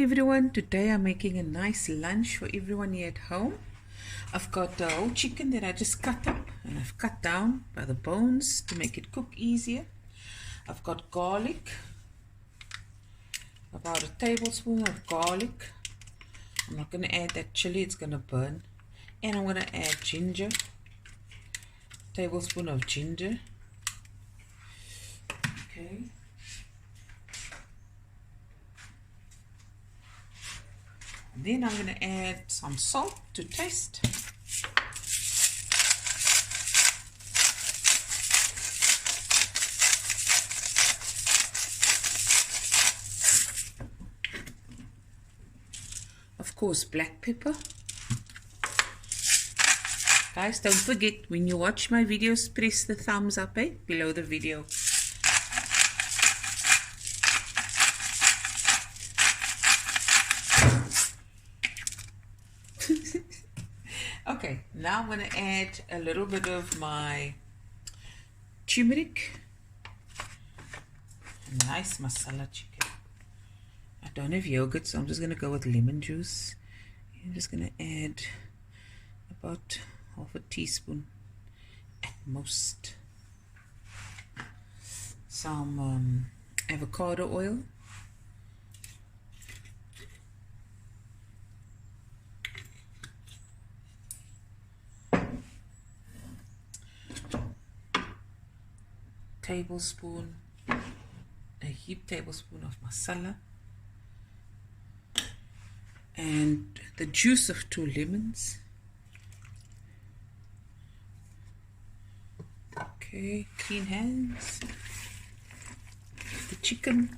everyone, today I'm making a nice lunch for everyone here at home. I've got the whole chicken that I just cut up and I've cut down by the bones to make it cook easier. I've got garlic, about a tablespoon of garlic. I'm not going to add that chili, it's going to burn. And I'm going to add ginger, tablespoon of ginger. Okay. Then I'm going to add some salt to taste. Of course, black pepper. Guys, don't forget, when you watch my videos, press the thumbs up below the video. Okay, now I'm going to add a little bit of my turmeric. Nice masala chicken. I don't have yogurt, so I'm just going to go with lemon juice. I'm just going to add about half a teaspoon at most. Some avocado oil. A heaped tablespoon of masala, and the juice of 2 lemons. Okay, clean hands. The chicken,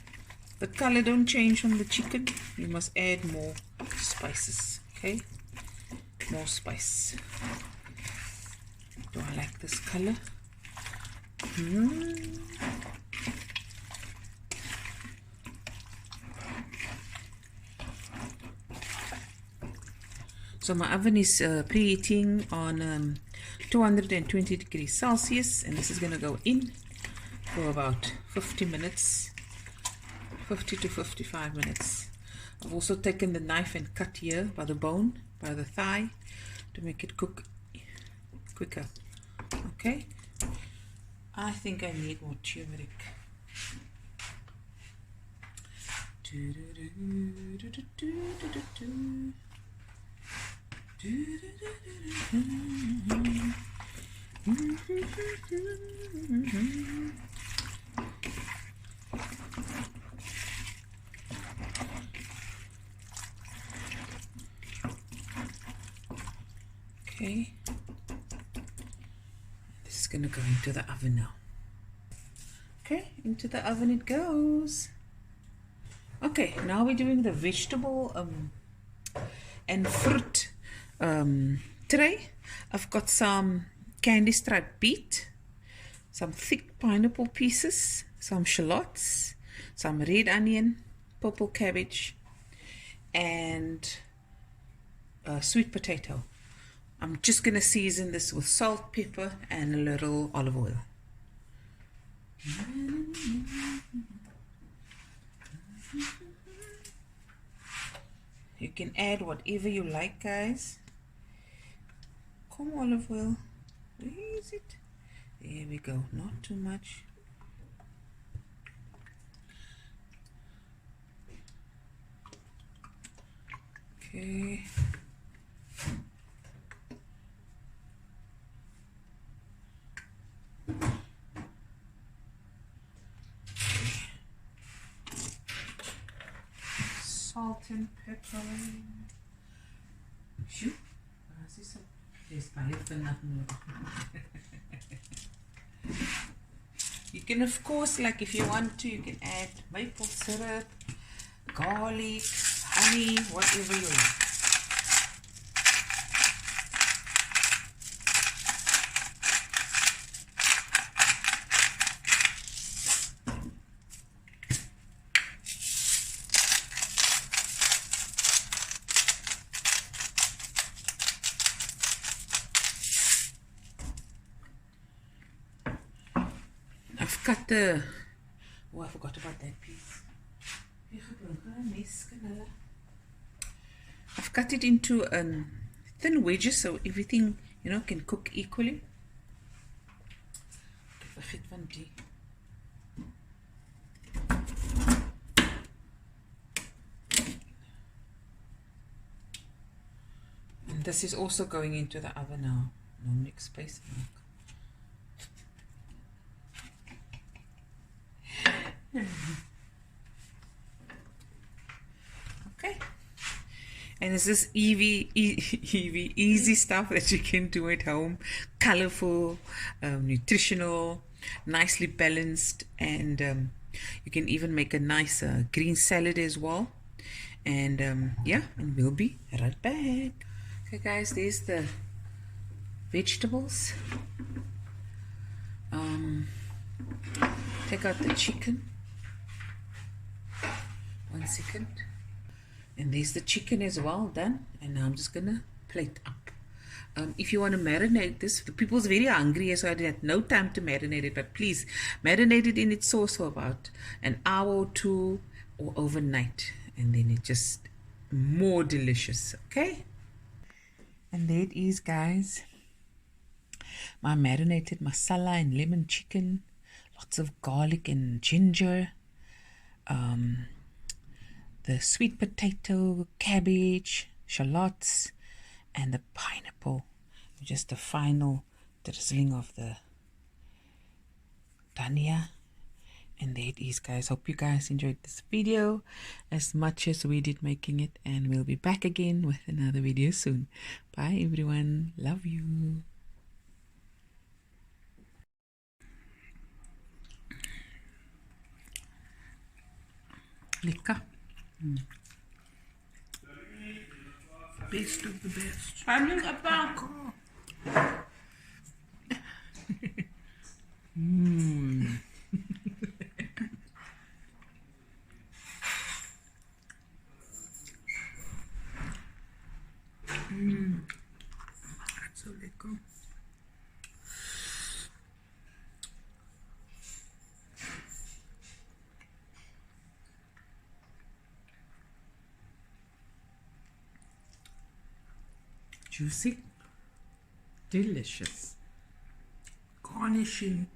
the color don't change on the chicken. You must add more spices. Okay, more spice. Do I like this color? So my oven is preheating on 220 degrees Celsius, and this is going to go in for about 50 minutes, 50 to 55 minutes. I've also taken the knife and cut here by the bone, by the thigh, to make it cook quicker. Okay, I think I need more turmeric. Okay, this is going to go into the oven now. Okay, into the oven it goes. Okay, now we're doing the vegetable and fruit tray. I've got some candy striped beet, some thick pineapple pieces, some shallots, some red onion, purple cabbage, and sweet potato. I'm just going to season this with salt, pepper, and a little olive oil. You can add whatever you like, guys. Come olive oil. Where is it? There we go. Not too much. Okay. Salt and pepper. Shoot. You can, of course, like if you want to, you can add maple syrup, garlic, honey, whatever you like. I've cut the, oh, I forgot about that piece. cut it into thin wedges so everything, you know, can cook equally. And this is also going into the oven now. No mix space. Okay. And it's this easy stuff that you can do at home. Colorful, nutritional, nicely balanced, and you can even make a nice green salad as well. And yeah, and we'll be right back. Okay guys, there's the vegetables. Take out the chicken. 1 second. And there's the chicken as well done. And now I'm just gonna plate up. If you want to marinate this, the people's very hungry, so I had no time to marinate it, but please marinate it in its sauce for about an hour or two, or overnight, and then it's just more delicious. Okay, and there it is guys, my marinated masala and lemon chicken, lots of garlic and ginger, the sweet potato, cabbage, shallots, and the pineapple. Just the final drizzling of the dhania. And there it is guys. Hope you guys enjoyed this video as much as we did making it, and we'll be back again with another video soon. Bye everyone. Love you. Lekker. Best of the best. Family apart. That's so lekker. Juicy. Delicious. Garnishing.